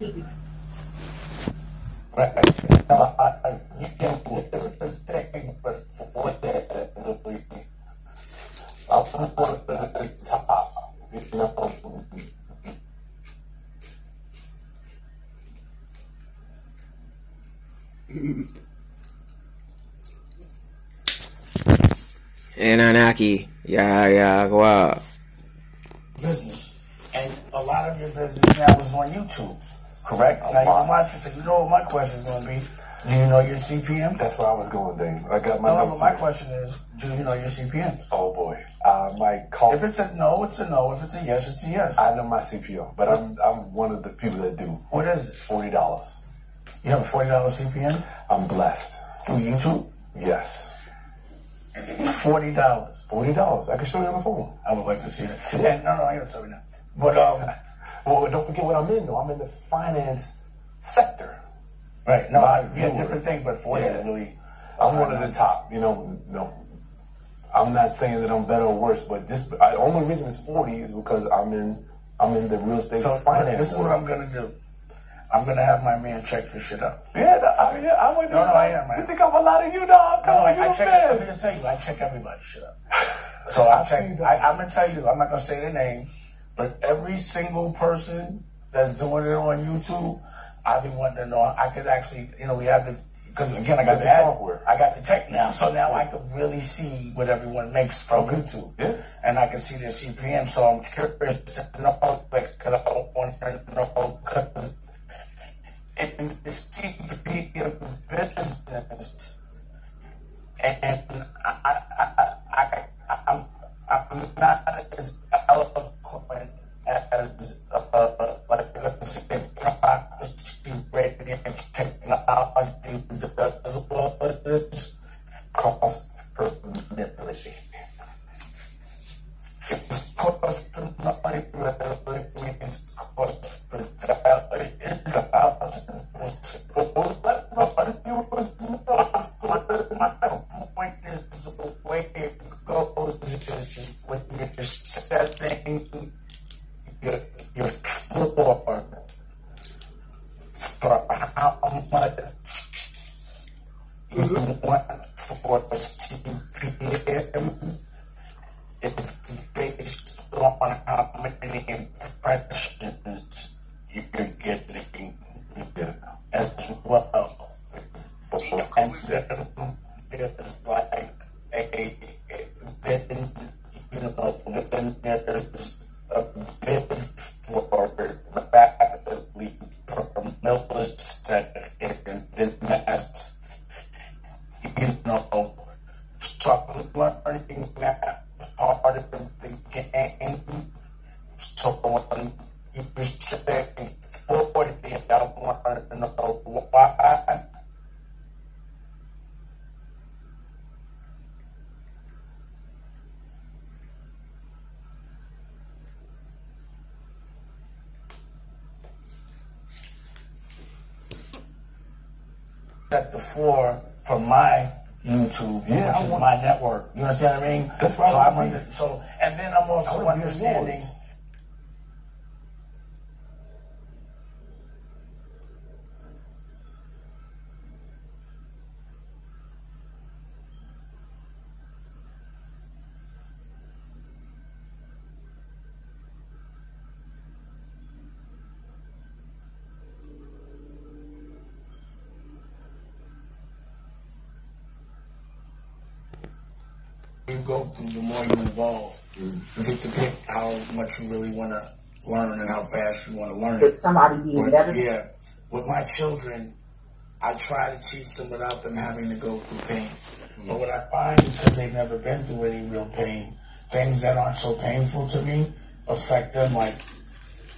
You can put everything before that. I'll put it at the top. You know. And Anaki, yeah, wow. Business, and a lot of your business now is on YouTube, correct? Now, you know what my question is going to be? Do you know your CPM? That's where I was going, Dave. I got my. No, but my question is, do you know your CPM? Oh boy, my call. If it's a no, it's a no. If it's a yes, it's a yes. I know my CPM, but I'm one of the people that do. What is it? $40. You have a $40 CPM? I'm blessed. Through YouTube? Yes. $40. $40. I can show you on the phone. I would like to see that. Yeah, no, I ain't sorry now. But well, don't forget what I'm in though. I'm in the finance sector. Right. No, different thing, but 40 is really. I'm one of the top. You know, no. I'm not saying that I'm better or worse, but the only reason it's 40 is because I'm in the real estate finance. This is what I'm gonna do. I'm gonna have my man check this shit out. Yeah, I would. No, I am, man. You think I'm a lot of you, dog? No, I check. I'm gonna tell you, I check everybody's shit out. So I'm gonna tell you, I'm not gonna say their names, but every single person that's doing it on YouTube, I've been wanting to know. I could actually, we have this, because again, I got the software. I got the tech now, so now I can really see what everyone makes from YouTube. Yeah. And I can see their CPM, so I'm curious to know, because I don't want to know, because in the CPM business, and I'm not as eloquent as like let's say prophecy radio technology as well as cost per manipulation. It's cost per manipulation means cost per my point is the way it goes is when you're setting your floor for how much you want for the CPM. It's based on how many impressions you're getting as well. And then there's like then there's a bid for rapidly per millisecond, and then that's, so learning that part of the game. So when you're saying 40, I want to know why. Set the floor for my YouTube, which is my network. You understand what I mean? That's right. And then I'm also understanding. You go through, the more you evolve. You get to pick how much you really want to learn and how fast you want to learn it. Somebody being better? Yeah. With my children, I try to teach them without them having to go through pain. But what I find is because they've never been through any real pain, things that aren't so painful to me affect them like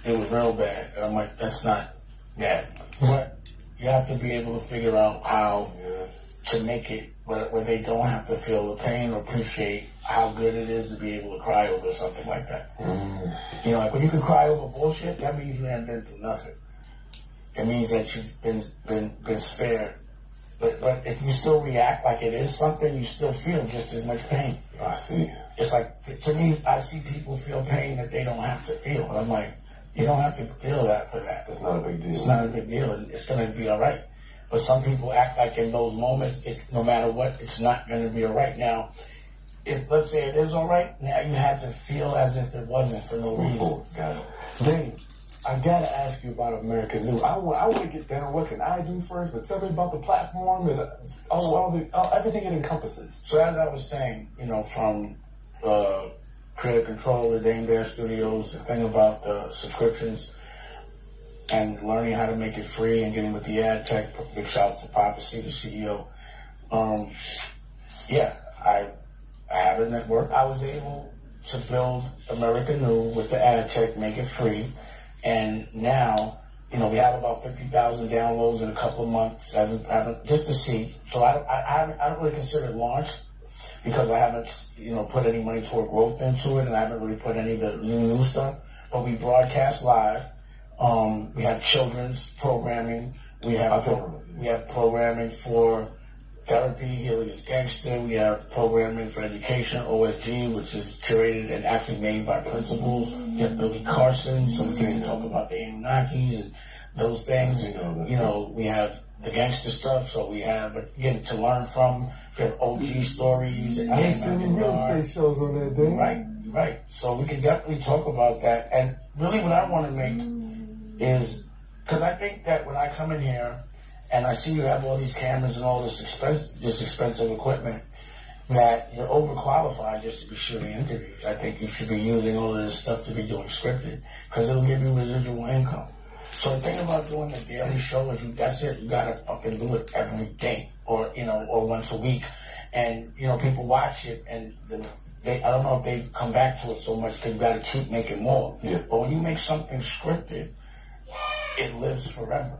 it was real bad. And I'm like, that's not bad. But you have to be able to figure out how to make it where they don't have to feel the pain or appreciate how good it is to be able to cry over something like that. Like when you can cry over bullshit, that means you haven't been through nothing. It means that you've been spared. But if you still react like it is something, you still feel just as much pain. I see. It's like, to me, I see people feel pain that they don't have to feel. And I'm like, You don't have to feel that for that. That's not a big deal. It's not a big deal, and it's going to be all right. But some people act like in those moments, no matter what, it's not going to be all right. Now, if let's say it is all right, now you have to feel as if it wasn't for no reason. Got it. Dane, I gotta ask you about American New. I want to get down. What can I do first? But tell me about the platform and everything it encompasses. So as I was saying, from Creative Control to Dane Bear Studios, the thing about the subscriptions and learning how to make it free and getting with the ad tech. Big shout out to Prophecy, the CEO. I have a network. I was able to build American New with the ad tech, make it free, and now we have about 50,000 downloads in a couple of months. Just to see. So I don't really consider it launched because I haven't put any money toward growth into it, and I haven't really put any of the new stuff. But we broadcast live. We have children's programming. We have programming for therapy, Healing is Gangster. We have programming for education, OSG, which is curated and actually made by principals. We have Billy Carson, so we get to talk about the Anunnakis and those things. We have the gangster stuff, so we have, again, to learn from. We have OG stories. And I ain't seen any real estate shows on that day. Right. So we can definitely talk about that. And really what I want to make is, because I think that when I come in here and I see you have all these cameras and all this expensive equipment, that you're overqualified just to be shooting interviews. I think you should be using all of this stuff to be doing scripted, because it'll give you residual income. So the thing about doing the daily show is that's it. You gotta fucking do it every day, or once a week, and people watch it, and I don't know if they come back to it so much because you gotta keep making more. Yeah. But when you make something scripted, it lives forever.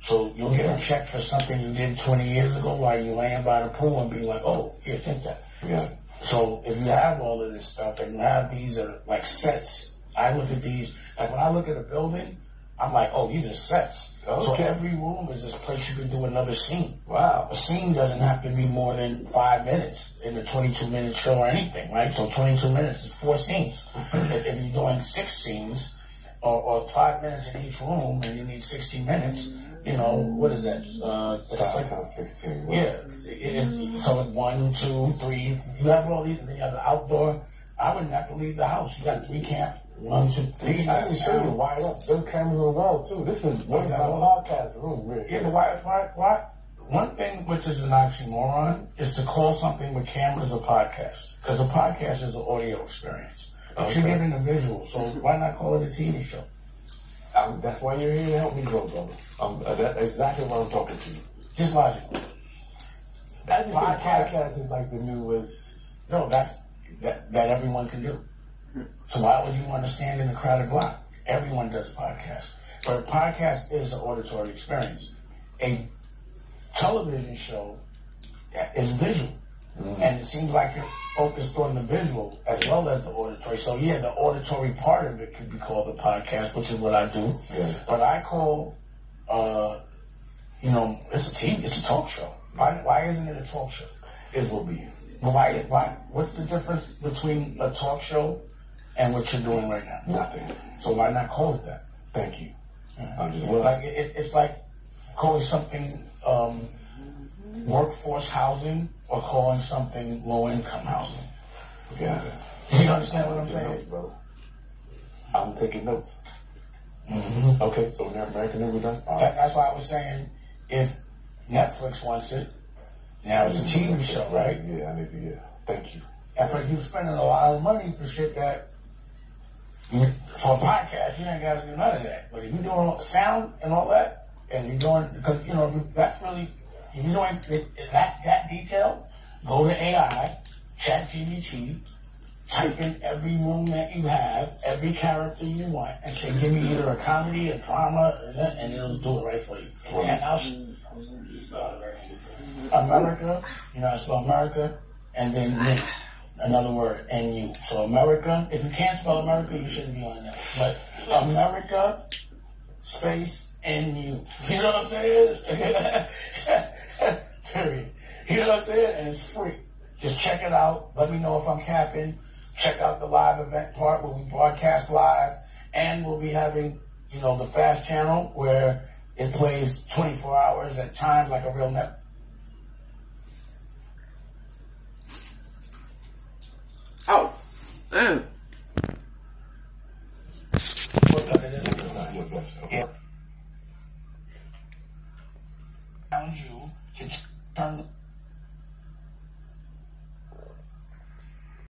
So you'll get a check for something you did 20 years ago while you're laying by the pool and be like, oh, here, take that. Yeah. So if you have all of this stuff and you have these like sets, I look at these, like when I look at a building, I'm like, oh, these are sets. Okay. So every room is this place you can do another scene. Wow. A scene doesn't have to be more than 5 minutes in a 22-minute show or anything, right? So 22 minutes is 4 scenes. If you're doing 6 scenes or 5 minutes in each room and you need 60 minutes, what is that? 5 times 16. Yeah. So it's 1, 2, 3. You have all these, and then you have the outdoor. I wouldn't have to leave the house. You got 3 camp. 1, 2, 3. I can show you wired up. There's cameras on the wall too. This is my podcast room, really. Yeah, but why? One thing which is an oxymoron is to call something with cameras a podcast, because a podcast is an audio experience. But you're getting a visual, so why not call it a TV show? That's why you're here to help me grow, brother. That's exactly what I'm talking to you. Just logic. I just think podcast is like the newest. No, that everyone can do. So why would you want to stand in a crowded block? Everyone does podcasts. But a podcast is an auditory experience. A television show is visual. Mm-hmm. And it seems like you're focused on the visual as well as the auditory. So yeah, the auditory part of it could be called a podcast, which is what I do. Yeah. But I call, it's a talk show. Why isn't it a talk show? It will be. Why? What's the difference between a talk show and what you're doing right now? Nothing. So why not call it that? Thank you. It's like calling something workforce housing or calling something low-income housing. Got it. You understand what I'm saying? Notes, brother. I'm taking notes. Mm-hmm. Okay, so now American New, we're done? That's why I was saying, if Netflix wants it, now it's a TV show, right? Yeah, I need to, yeah. Thank you. But you're spending a lot of money for shit that, for a podcast, you ain't got to do none of that. But if you're doing sound and all that, and you're doing, because, that's really, if you're doing that detail, go to AI, ChatGPT, type in every room that you have, every character you want, and say, give me either a comedy, a drama, and it'll do it right for you. Right. And America, I spell America, and then Nick, another word, N-U. So America, if you can't spell America, you shouldn't be on that. But America, space, N-U. You know what I'm saying? Period. You know what I'm saying? And it's free. Just check it out. Let me know if I'm capping. Check out the live event part where we broadcast live. and we'll be having, you know, the fast channel where it plays 24 hours at times like a real net. Oh, man. Because it is around you to turn